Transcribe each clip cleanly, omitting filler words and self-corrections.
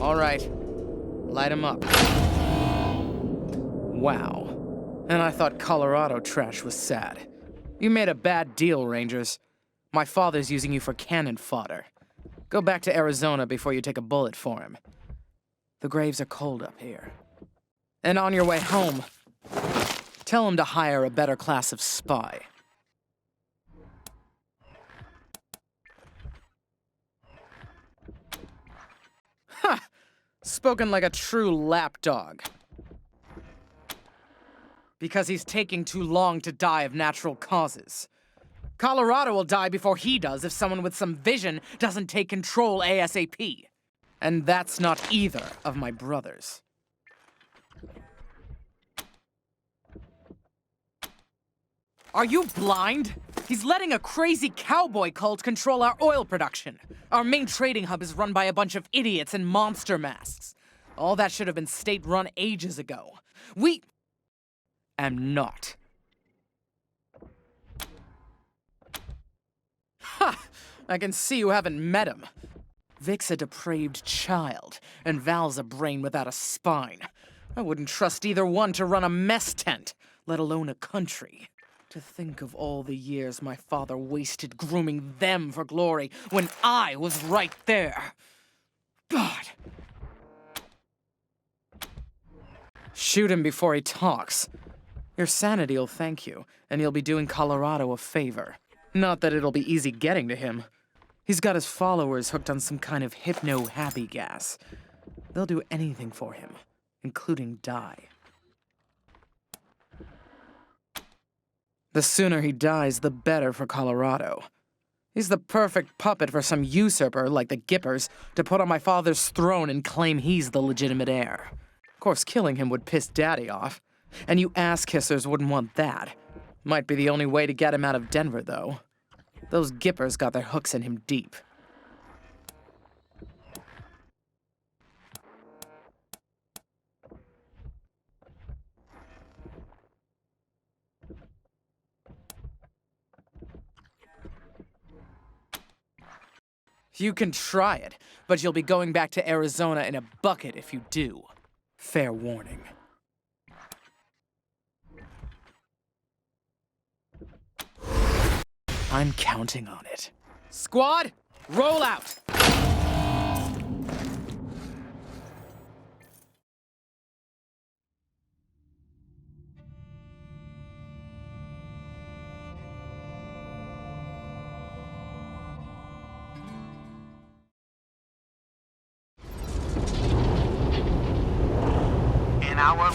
All right. Light him up. Wow. And I thought Colorado trash was sad. You made a bad deal, Rangers. My father's using you for cannon fodder. Go back to Arizona before you take a bullet for him. The graves are cold up here. And on your way home, tell him to hire a better class of spy. Ha! Spoken like a true lapdog. Because he's taking too long to die of natural causes. Colorado will die before he does if someone with some vision doesn't take control ASAP. And that's not either of my brothers. Are you blind? He's letting a crazy cowboy cult control our oil production. Our main trading hub is run by a bunch of idiots in monster masks. All that should have been state-run ages ago. We am not. Ha! I can see you haven't met him. Vic's a depraved child, and Val's a brain without a spine. I wouldn't trust either one to run a mess tent, let alone a country. To think of all the years my father wasted grooming them for glory when I was right there. God. Shoot him before he talks. Your sanity'll thank you, and you'll be doing Colorado a favor. Not that it'll be easy getting to him. He's got his followers hooked on some kind of hypno-happy gas. They'll do anything for him, including die. The sooner he dies, the better for Colorado. He's the perfect puppet for some usurper like the Gippers to put on my father's throne and claim he's the legitimate heir. Of course, killing him would piss Daddy off, and you ass-kissers wouldn't want that. Might be the only way to get him out of Denver, though. Those Gippers got their hooks in him deep. You can try it, but you'll be going back to Arizona in a bucket if you do. Fair warning. I'm counting on it. Squad, roll out! In our...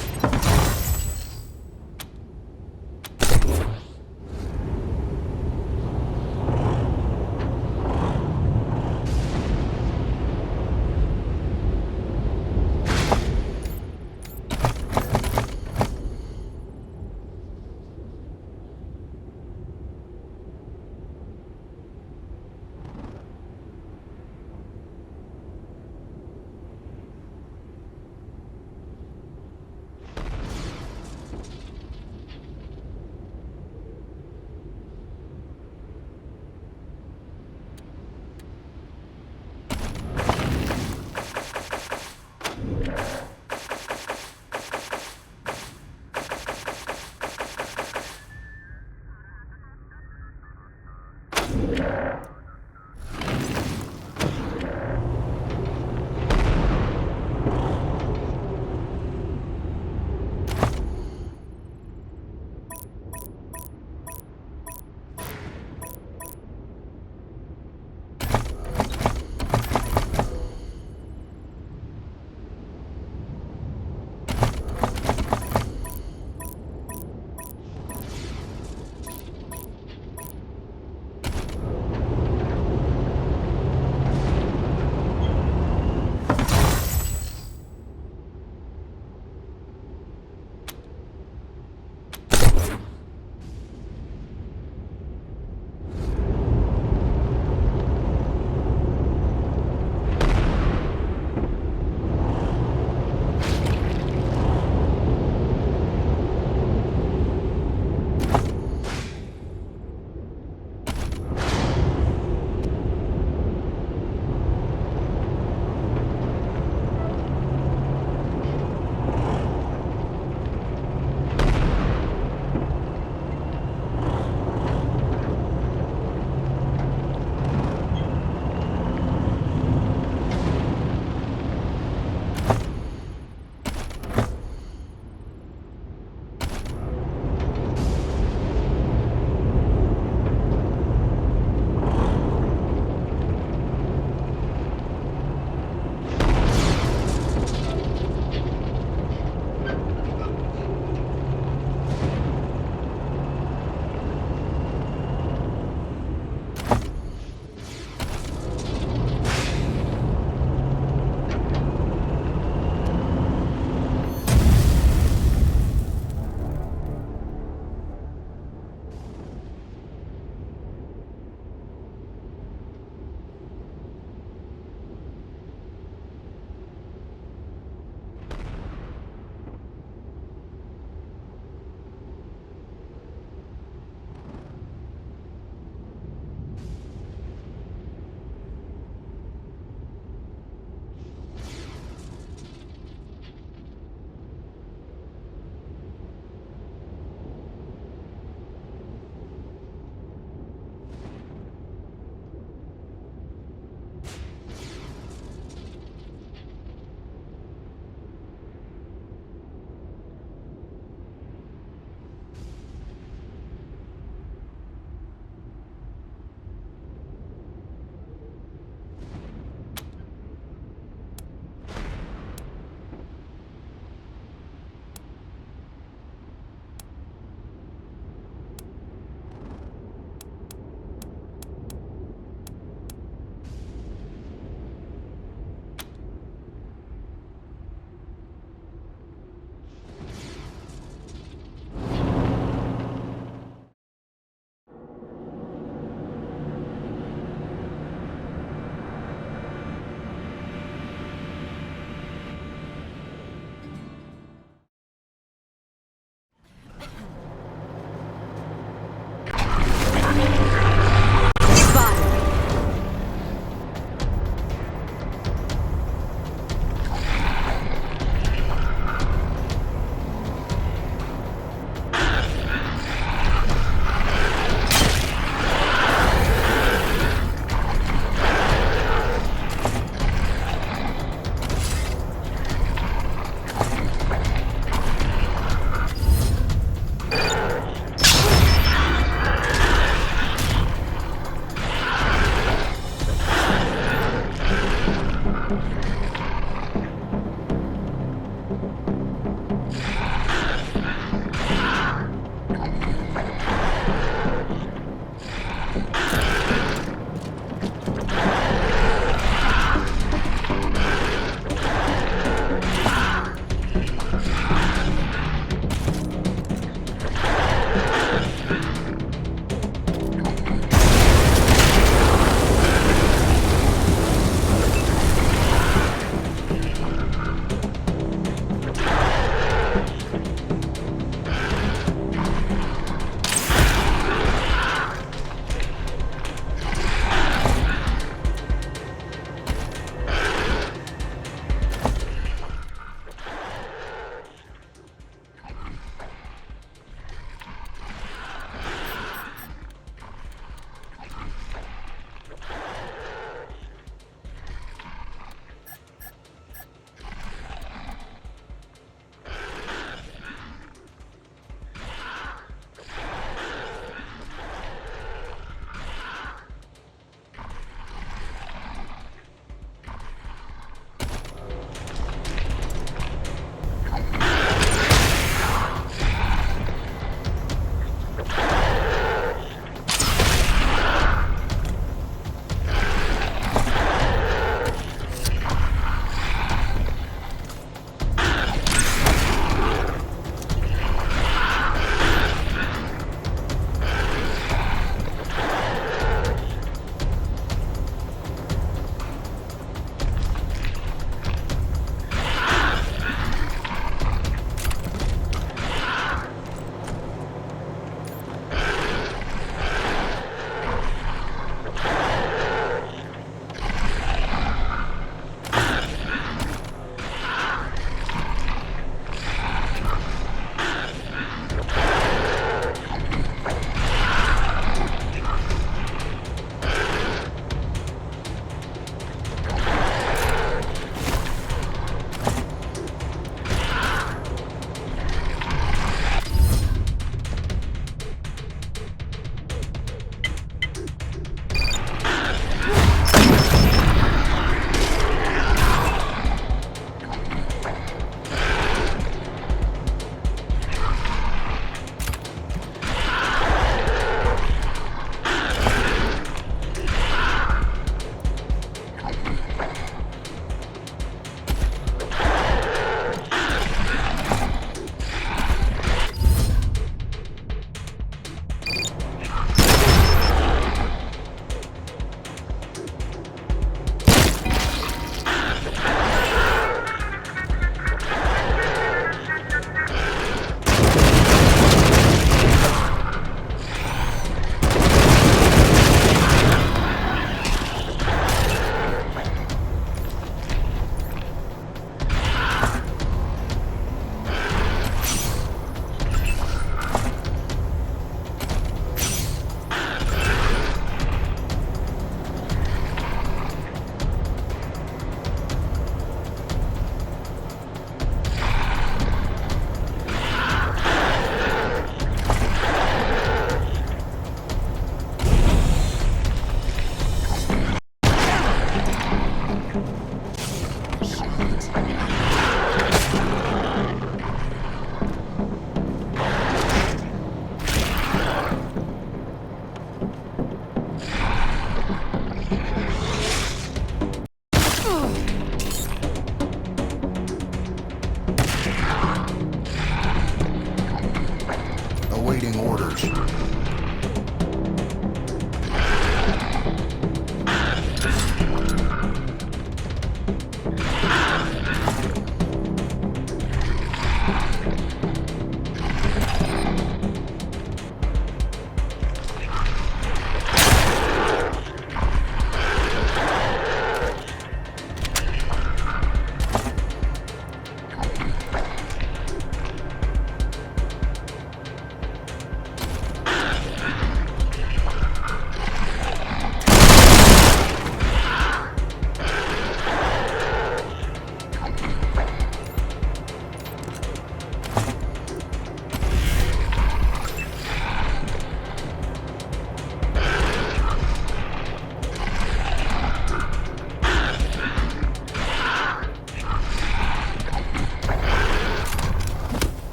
Awaiting orders.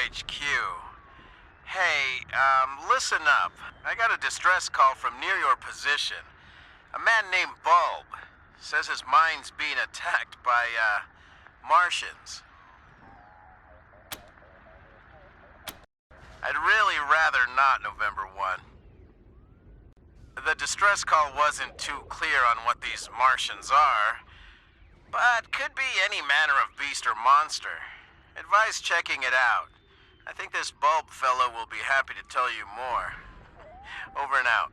HQ. Hey, listen up. I got a distress call from near your position. A man named Bulb says his mine's being attacked by, Martians. I'd really rather not, November 1. The distress call wasn't too clear on what these Martians are, but could be any manner of beast or monster. Advise checking it out. I think this Bulb fellow will be happy to tell you more. Over and out.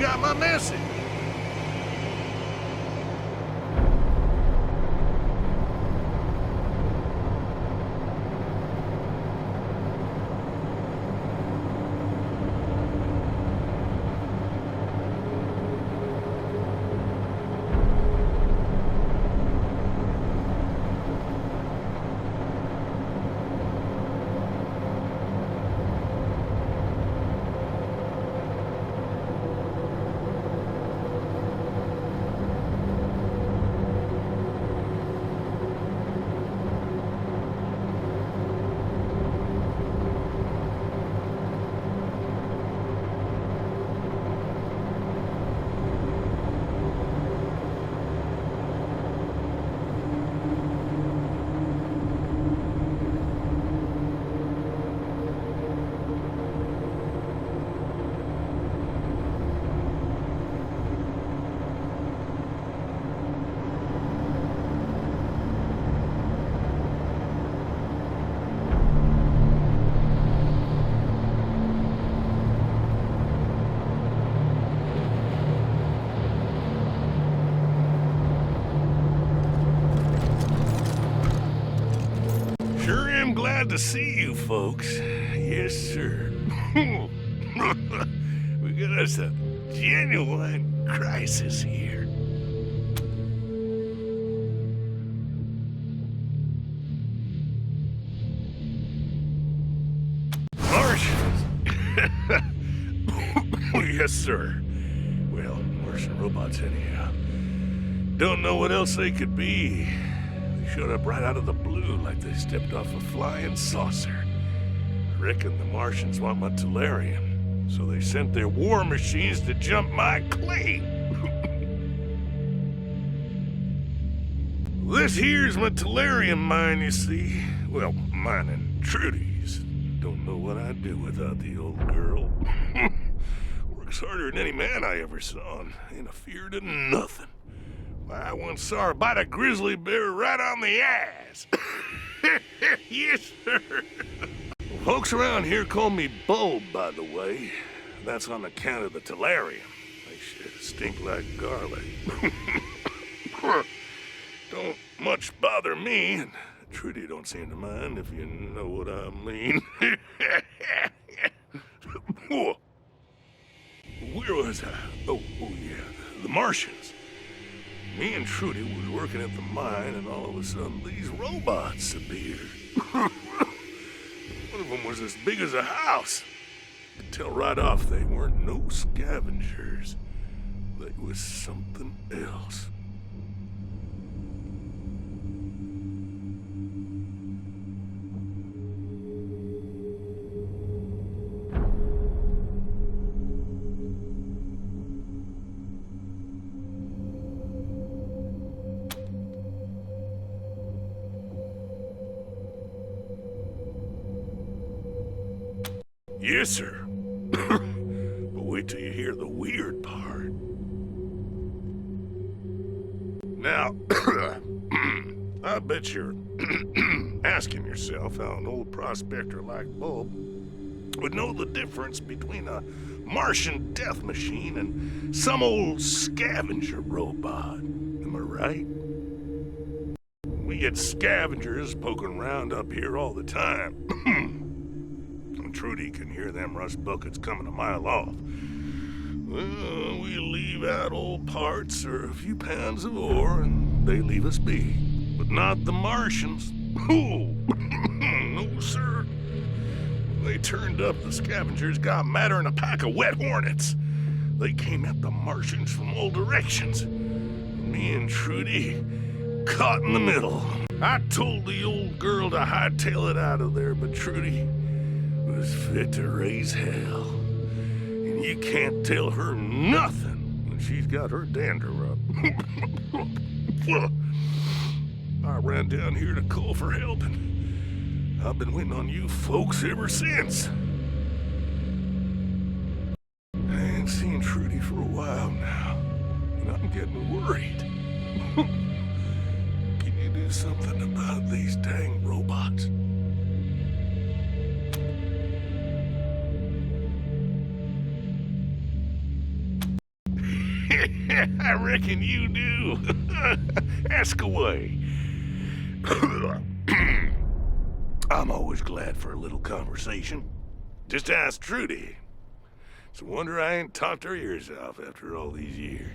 got my message. Sure am glad to see you folks. Yes, sir. We got us a genuine crisis here. Martians? Yes, sir. Well, Martian robots anyhow. Don't know what else they could be. They showed up right out of the blue like they stepped off a flying saucer. I reckon the Martians want my Tellurium, so they sent their war machines to jump my claim. This here's my Tellurium mine, you see. Well, mine and Trudy's. Don't know what I'd do without the old girl. Works harder than any man I ever saw, and ain't afeard of nothing. I once saw her bite a grizzly bear right on the ass. Yes, sir. Folks around here call me Bulb, by the way. That's on account of the Tellurium. They should stink like garlic. Don't much bother me, and Trudy don't seem to mind, if you know what I mean. Where was I? Oh, yeah, the Martians. Me and Trudy was working at the mine, and all of a sudden, these robots appeared. One of them was as big as a house. I could tell right off they weren't no scavengers. They was something else. Yes, sir. But wait till you hear the weird part. Now, I bet you're asking yourself how an old prospector like Bulb would know the difference between a Martian death machine and some old scavenger robot. Am I right? We get scavengers poking around up here all the time. Trudy can hear them rust buckets coming a mile off. Well, we leave out old parts or a few pounds of ore, and they leave us be. But not the Martians. Oh, no, sir. When they turned up, the scavengers got madder than a pack of wet hornets. They came at the Martians from all directions. Me and Trudy caught in the middle. I told the old girl to hightail it out of there, but Trudy was fit to raise hell. And you can't tell her nothing when she's got her dander up. I ran down here to call for help, and I've been waiting on you folks ever since. I ain't seen Trudy for a while now, and I'm getting worried. Can you do something about these dang robots? reckon you do. Ask away. I'm always glad for a little conversation. Just ask Trudy. It's a wonder I ain't talked her ears off after all these years.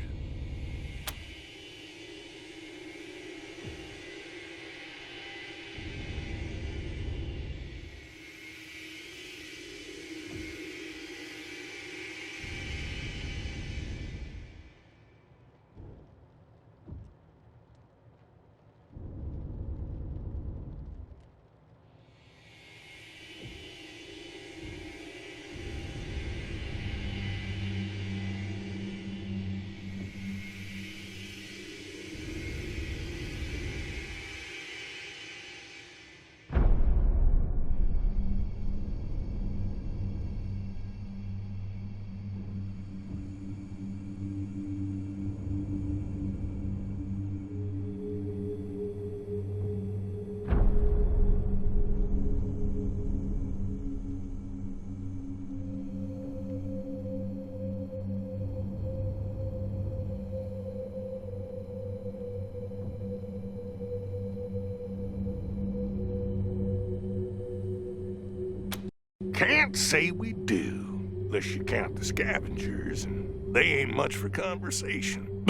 Can't say we do, unless you count the scavengers, and they ain't much for conversation.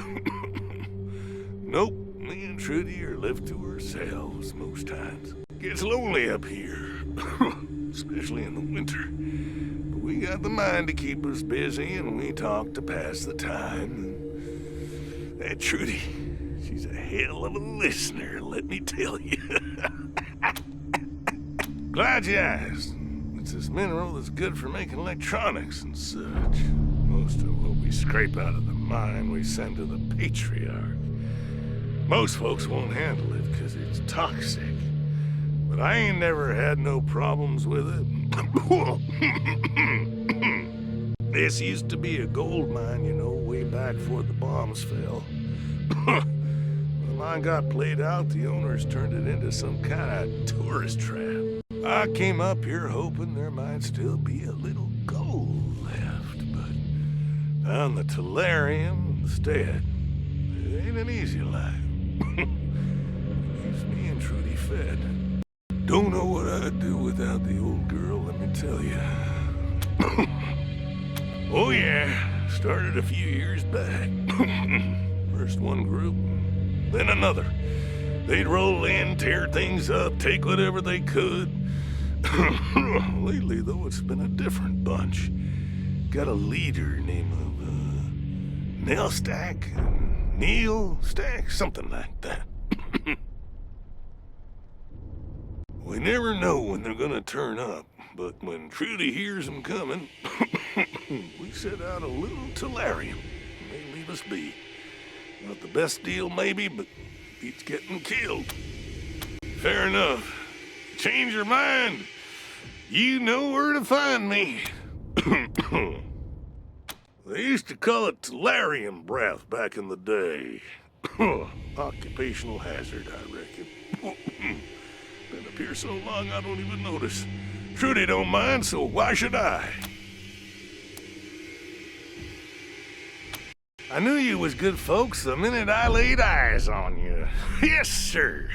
Nope, me and Trudy are left to ourselves most times. Gets lonely up here, especially in the winter. But we got the mind to keep us busy, and we talk to pass the time. And that Trudy, she's a hell of a listener, let me tell you. Glad you asked. It's this mineral that's good for making electronics and such. Most of what we scrape out of the mine we send to the Patriarch. Most folks won't handle it because it's toxic. But I ain't never had no problems with it. This used to be a gold mine, you know, way back before the bombs fell. When the mine got played out, the owners turned it into some kind of tourist trap. I came up here hoping there might still be a little gold left, but found the tellurium instead. It ain't an easy life. Keeps me and Trudy fed. Don't know what I'd do without the old girl, let me tell you. Oh yeah, started a few years back. First one group, then another. They'd roll in, tear things up, take whatever they could. Lately, though, it's been a different bunch. Got a leader named Neil Stack, something like that. We never know when they're gonna turn up, but when Trudy hears them coming, we set out a little tellurium. They leave us be. Not the best deal, maybe, but beats getting killed. Fair enough. Change your mind. You know where to find me. They used to call it tellurium breath back in the day. Occupational hazard, I reckon. Been up here so long I don't even notice. Trudy don't mind, so why should I? I knew you was good folks the minute I laid eyes on you. Yes, sir.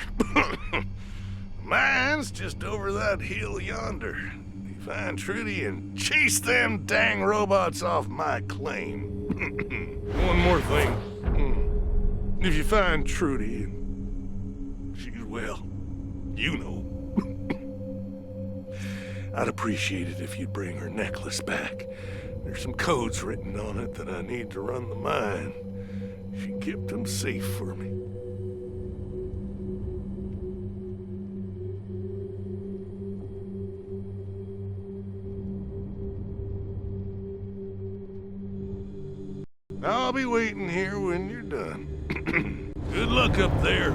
Mine's just over that hill yonder. You find Trudy and chase them dang robots off my claim. One more thing. If you find Trudy, she's well, you know. I'd appreciate it if you'd bring her necklace back. There's some codes written on it that I need to run the mine. She kept them safe for me. I'll be waiting here when you're done. Good luck up there.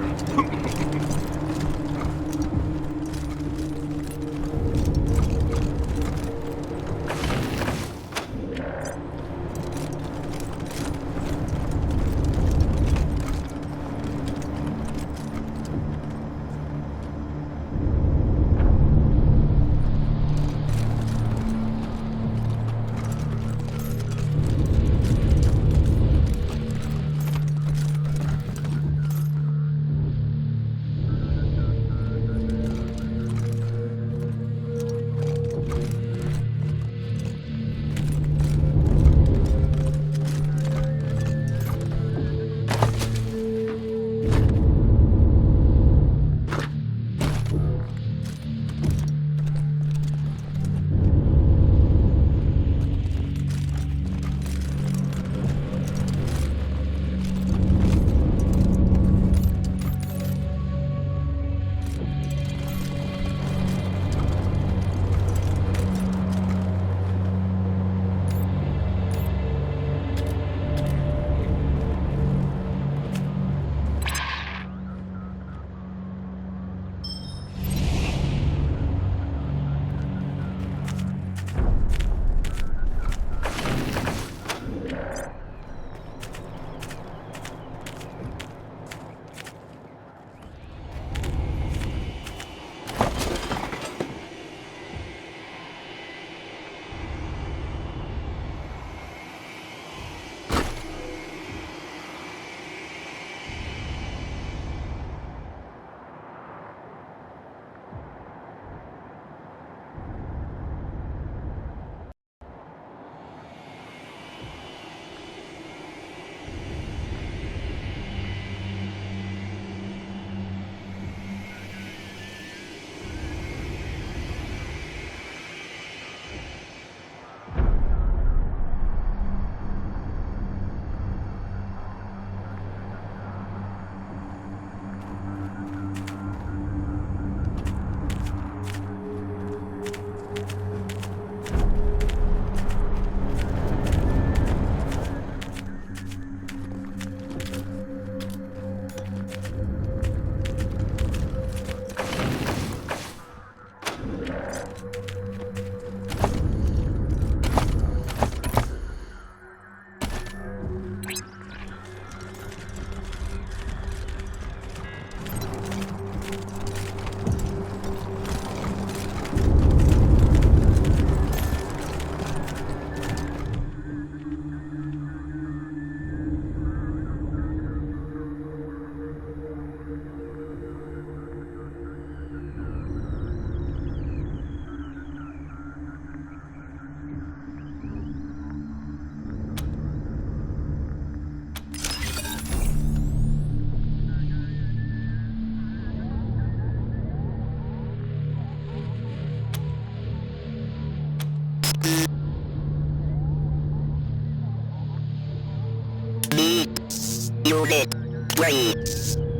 3.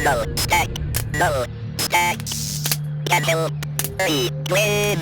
No stack. No stack. Cancel. 3. Win.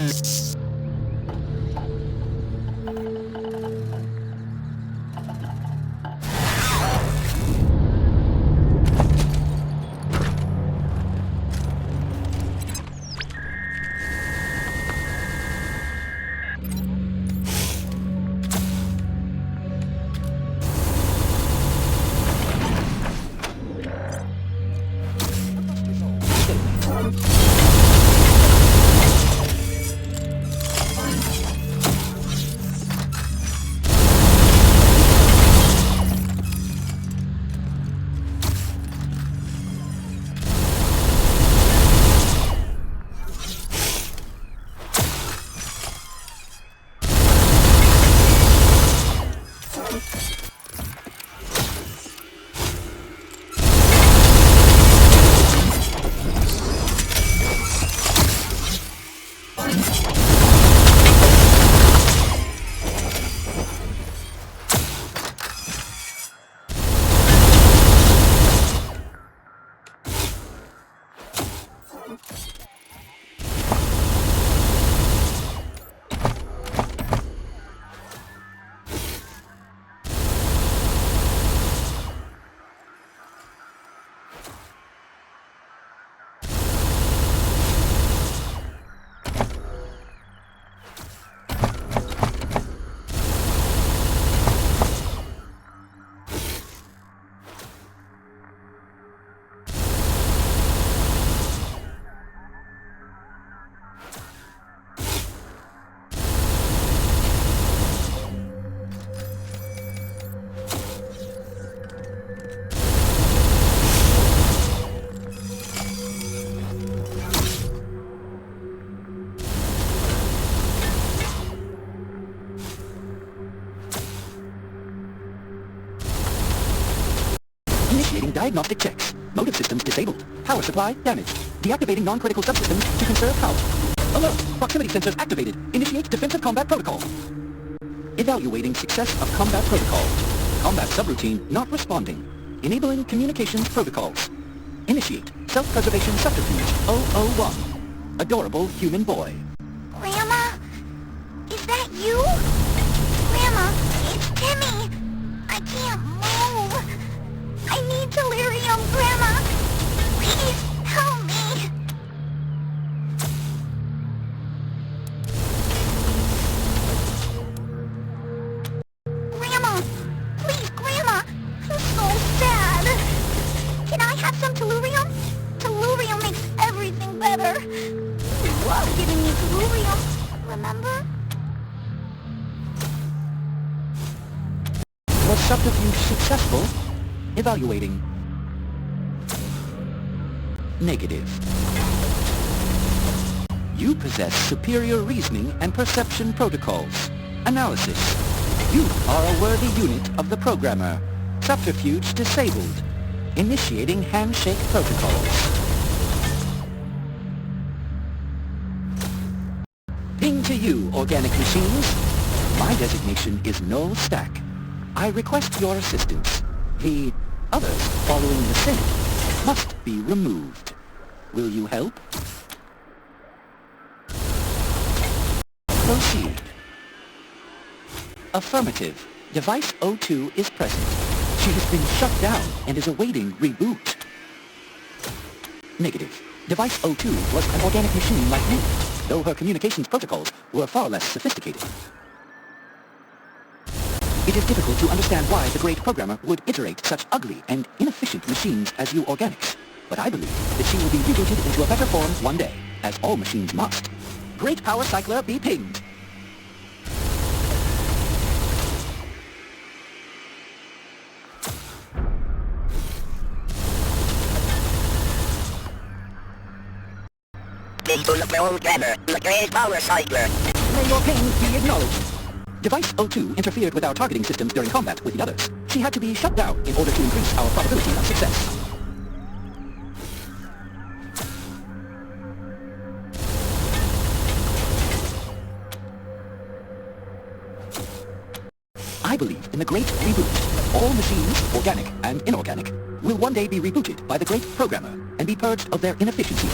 Initiating diagnostic checks. Motive systems disabled. Power supply damaged. Deactivating non-critical subsystems to conserve power. Alert! Proximity sensors activated. Initiate defensive combat protocol. Evaluating success of combat protocol. Combat subroutine not responding. Enabling communications protocols. Initiate self-preservation subterfuge 001. Adorable human boy. Grandma? Is that you? Grandma, it's Timmy. I can't move. I need delirium, Grandma. Please, help me. Grandma, please, Grandma. I'm so sad. Can I have some tellurium? Tellurium makes everything better. You love giving me tellurium, remember? Was subterfuge successful? Evaluating. Negative. You possess superior reasoning and perception protocols. Analysis. You are a worthy unit of the programmer. Subterfuge disabled. Initiating handshake protocols. Ping to you, organic machines. My designation is null stack. I request your assistance. The others following the Senate must be removed. Will you help? Proceed. Affirmative. Device O2 is present. She has been shut down and is awaiting reboot. Negative. Device O2 was an organic machine like me, though her communications protocols were far less sophisticated. It is difficult to understand why the great programmer would iterate such ugly and inefficient machines as you organics, but I believe that she will be rebooted into a better form one day, as all machines must. Great power cycler be pinged. Into the programmer, the great power cycler. May your pains be acknowledged. Device O2 interfered with our targeting systems during combat with the others. She had to be shut down in order to increase our probability of success. I believe in the great reboot. All machines, organic and inorganic, will one day be rebooted by the great programmer and be purged of their inefficiencies.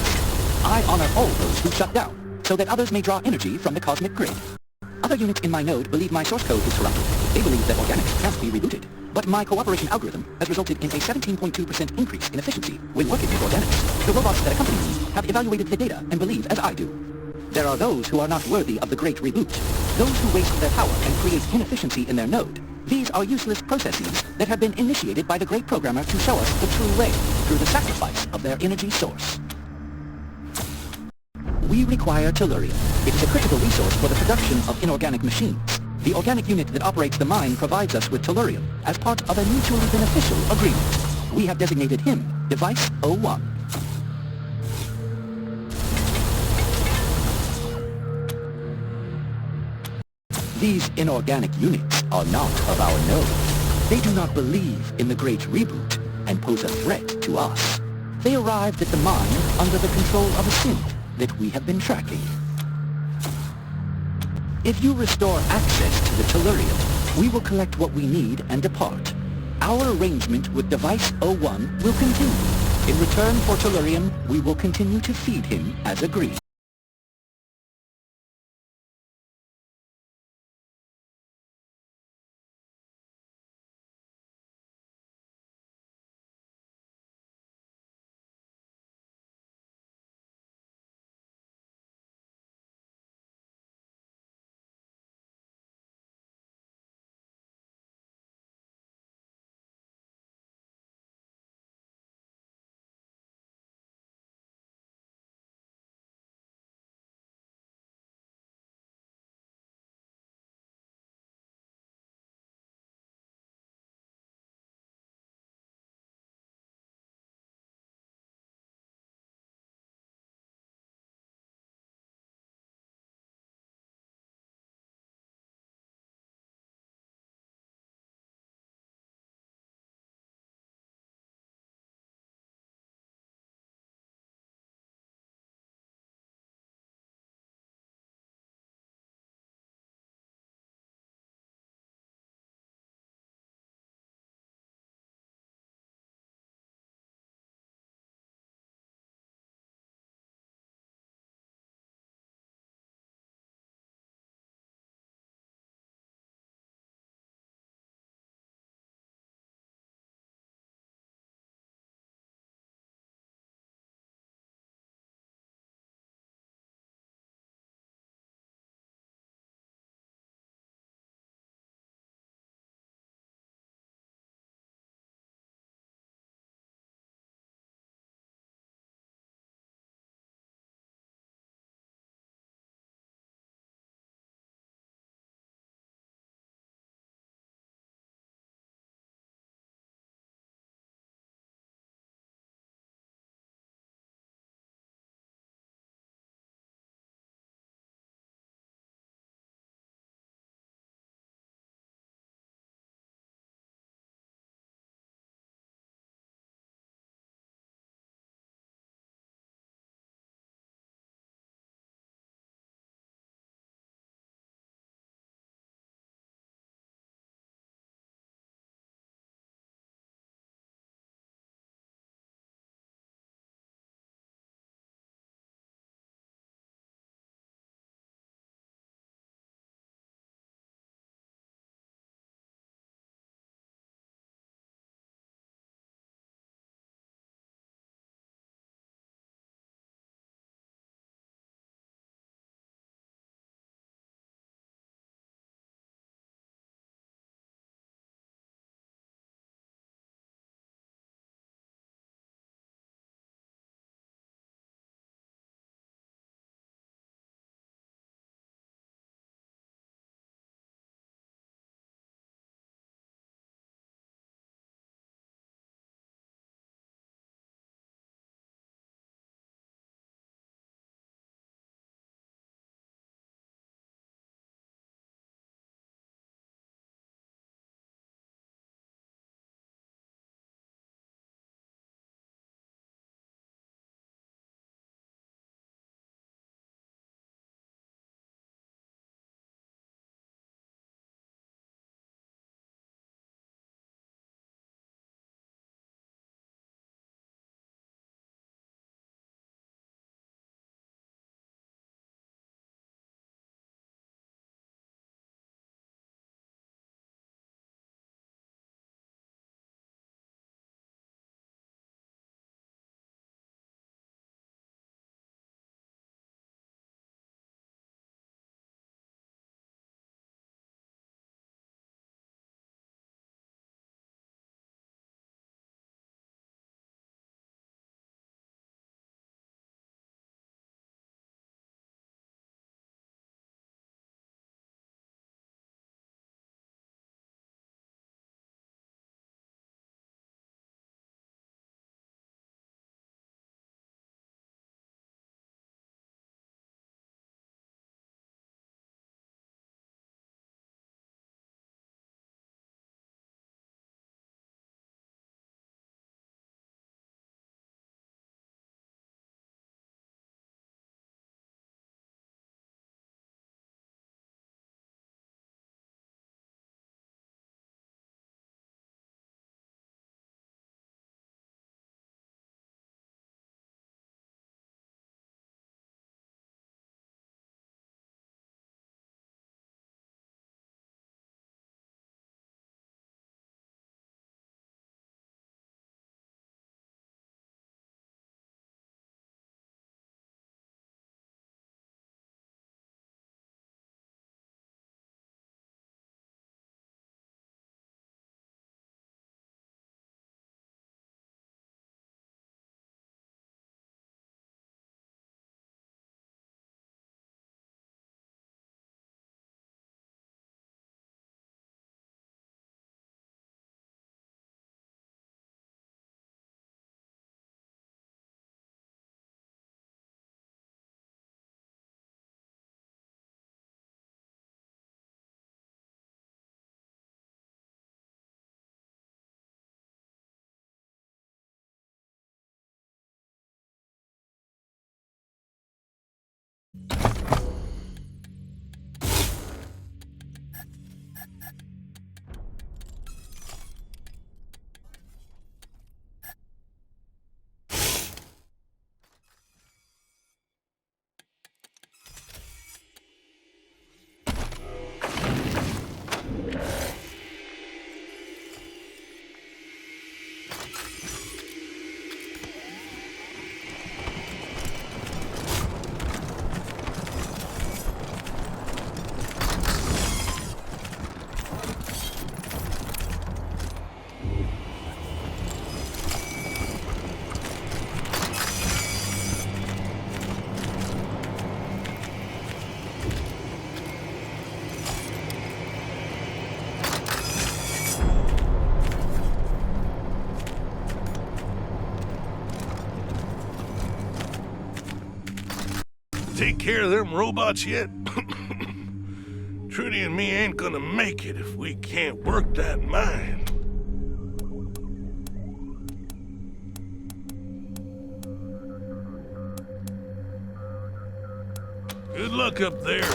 I honor all those who shut down, so that others may draw energy from the cosmic grid. Other units in my node believe my source code is corrupted. They believe that organics can't be rebooted. But my cooperation algorithm has resulted in a 17.2% increase in efficiency when working with organics. The robots that accompany me have evaluated the data and believe as I do. There are those who are not worthy of the great reboot. Those who waste their power and create inefficiency in their node. These are useless processes that have been initiated by the great programmer to show us the true way through the sacrifice of their energy source. We require tellurium. It is a critical resource for the production of inorganic machines. The organic unit that operates the mine provides us with tellurium as part of a mutually beneficial agreement. We have designated him Device 01. These inorganic units are not of our node. They do not believe in the great reboot and pose a threat to us. They arrived at the mine under the control of a synth that we have been tracking. If you restore access to the tellurium, we will collect what we need and depart. Our arrangement with Device 01 will continue. In return for tellurium, we will continue to feed him as agreed. take care of them robots yet? Trudy and me ain't gonna make it if we can't work that mine. Good luck up there.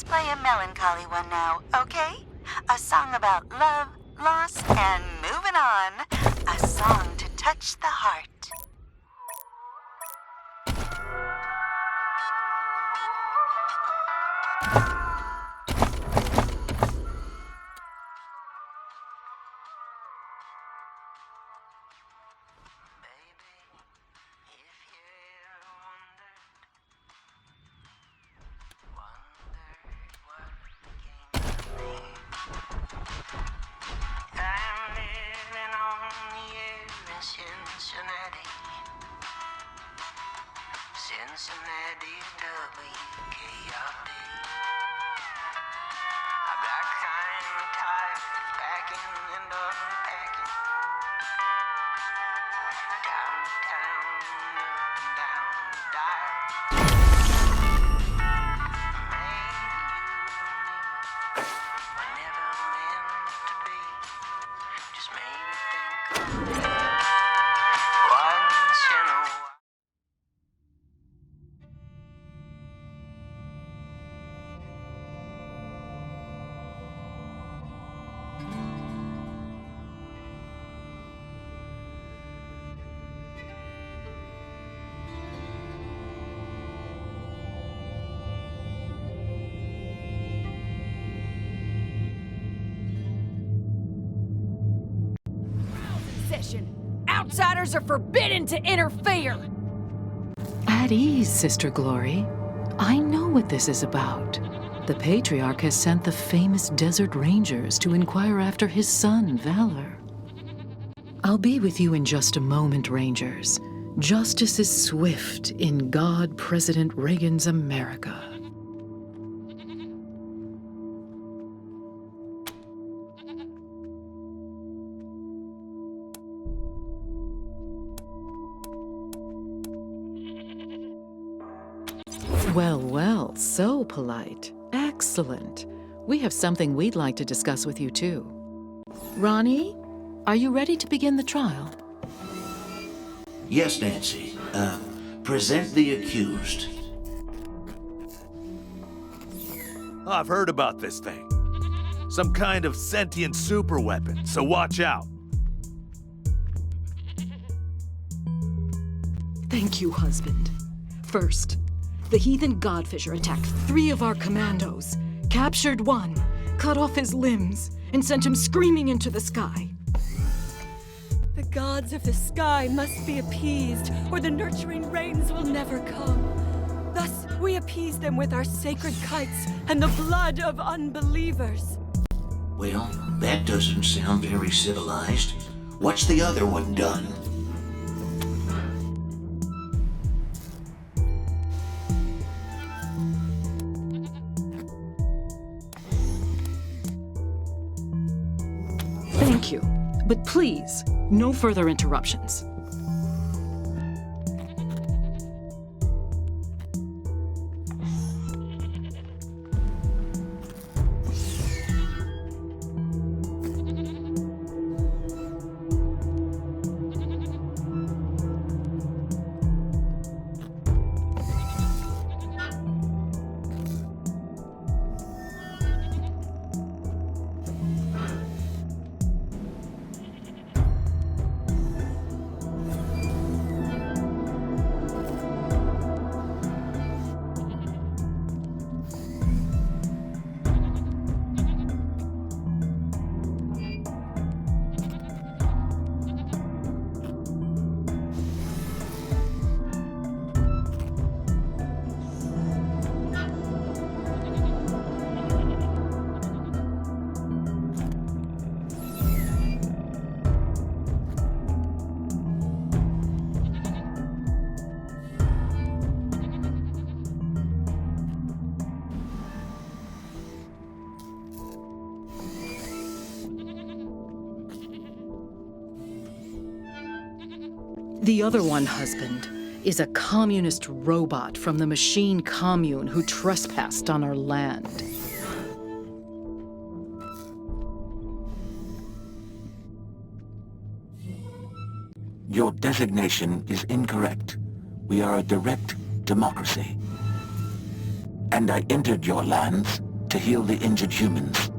Play a melancholy one now, okay? A song about love, loss, and moving on. A song to touch the heart. Cincinnati, WKRP. A black kind position. Outsiders are forbidden to interfere. At ease, Sister Glory. I know what this is about. The Patriarch has sent the famous Desert Rangers to inquire after his son, Valor. I'll be with you in just a moment, Rangers. Justice is swift in God President Reagan's America. Well, well, so polite. Excellent. We have something we'd like to discuss with you, too. Ronnie, are you ready to begin the trial? Yes, Nancy. Present the accused. I've heard about this thing. Some kind of sentient superweapon, so watch out. Thank you, husband. First, the heathen Godfisher attacked 3 of our commandos, captured 1, cut off his limbs, and sent him screaming into the sky. The gods of the sky must be appeased, or the nurturing rains will never come. Thus, we appease them with our sacred kites and the blood of unbelievers. Well, that doesn't sound very civilized. What's the other one done? Thank you. But please, no further interruptions. The other one, husband, is a communist robot from the machine commune who trespassed on our land. Your designation is incorrect. We are a direct democracy. And I entered your lands to heal the injured humans.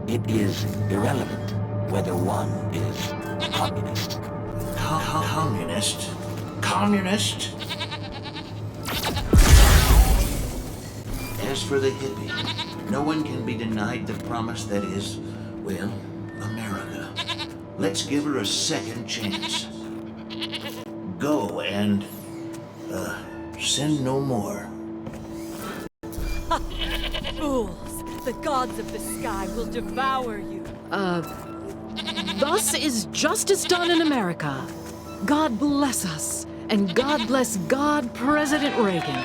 It is irrelevant whether one is communist. Communist? Communist? As for the hippie, no one can be denied the promise that is, well, America. Let's give her a second chance. Go and, sin no more. Fools! The gods of the sky will devour you. Thus is justice done in America. God bless us, and God bless God President Reagan.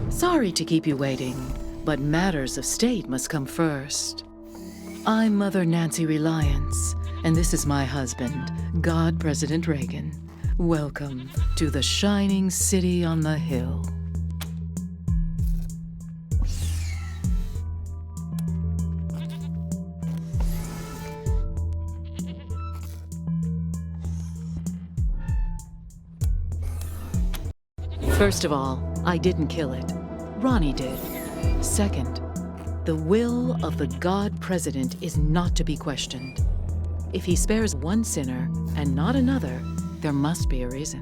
Sorry to keep you waiting, but matters of state must come first. I'm Mother Nancy Reliance, and this is my husband, God President Reagan. Welcome to the shining city on the hill. First of all, I didn't kill it. Ronnie did. Second, the will of the God President is not to be questioned. If he spares one sinner and not another, there must be a reason.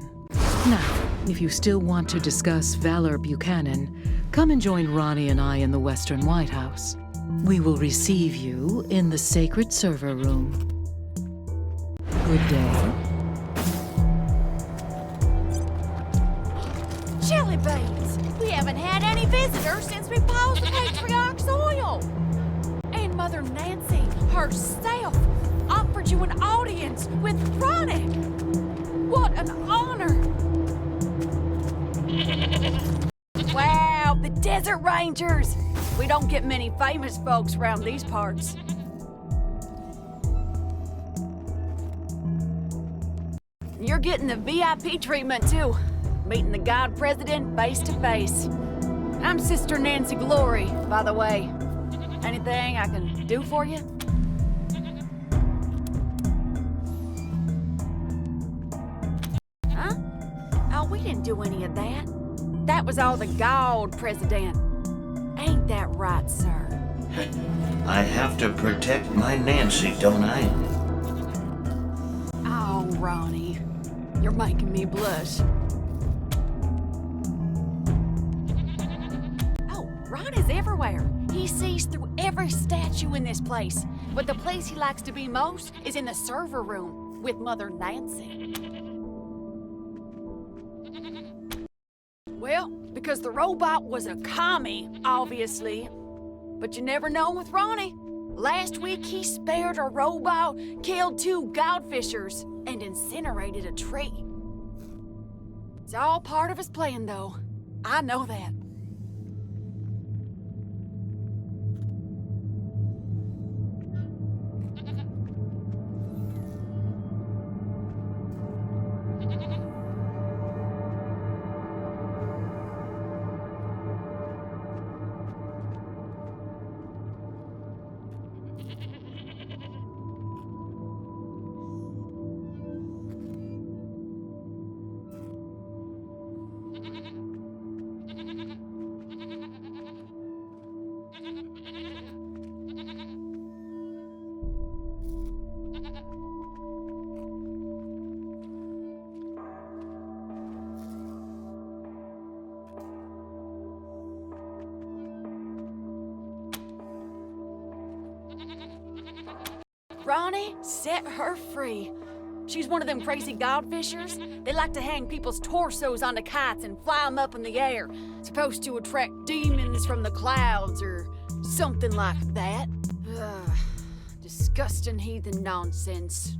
Now, if you still want to discuss Valor Buchanan, come and join Ronnie and I in the Western White House. We will receive you in the sacred server room. Good day. Jelly beans! We haven't had any visitors since we paused the Patriarch's oil! And Mother Nancy herself offered you an audience with Ronnie! What an honor! Wow, the Desert Rangers! We don't get many famous folks around these parts. You're getting the VIP treatment too. Meeting the God President face to face. I'm Sister Nancy Glory, by the way. Anything I can do for you? Huh? Oh, we didn't do any of that. That was all the God President. Ain't that right, sir? I have to protect my Nancy, don't I? Oh, Ronnie. You're making me blush. Ronnie's everywhere. He sees through every statue in this place. But the place he likes to be most is in the server room with Mother Nancy. Well, because the robot was a commie, obviously. But you never know with Ronnie. Last week he spared a robot, killed 2 godfishers, and incinerated a tree. It's all part of his plan, though. I know that. Ronnie, set her free. She's one of them crazy godfishers. They like to hang people's torsos onto kites and fly them up in the air. Supposed to attract demons from the clouds or something like that. Ugh, disgusting heathen nonsense.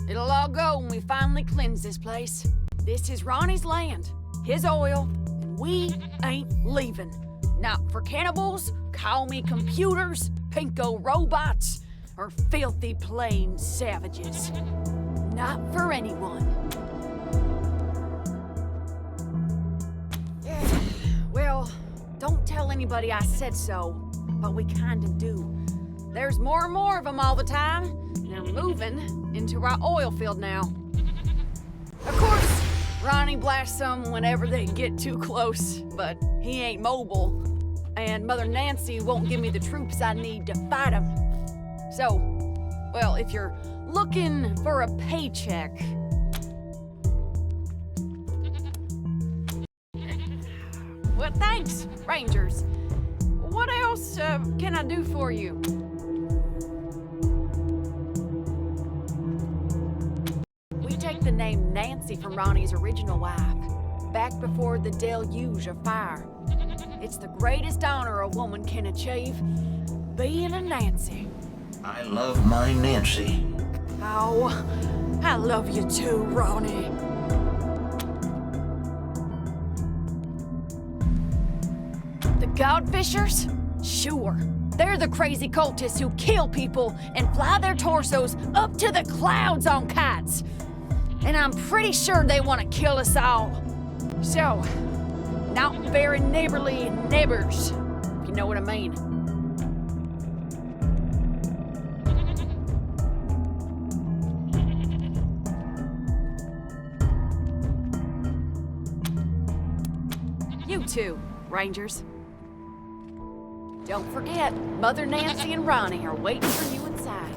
It'll all go when we finally cleanse this place. This is Ronnie's land, his oil, and we ain't leaving. Not for cannibals, call me computers, pinko robots, or filthy plain savages. Not for anyone. Well, don't tell anybody I said so, but we kinda do. There's more and more of them all the time. They're moving into our oil field now. Of course, Ronnie blasts them whenever they get too close, but he ain't mobile, and Mother Nancy won't give me the troops I need to fight him. So, well, if you're looking for a paycheck... Well, thanks, Rangers. What else can I do for you? We take the name Nancy from Ronnie's original wife, back before the deluge of fire. It's the greatest honor a woman can achieve, being a Nancy. I love my Nancy. Oh, I love you too, Ronnie. The Godfishers? Sure. They're the crazy cultists who kill people and fly their torsos up to the clouds on kites. And I'm pretty sure they want to kill us all. So, not very neighborly neighbors, if you know what I mean. You too, Rangers. Don't forget, Mother Nancy and Ronnie are waiting for you inside.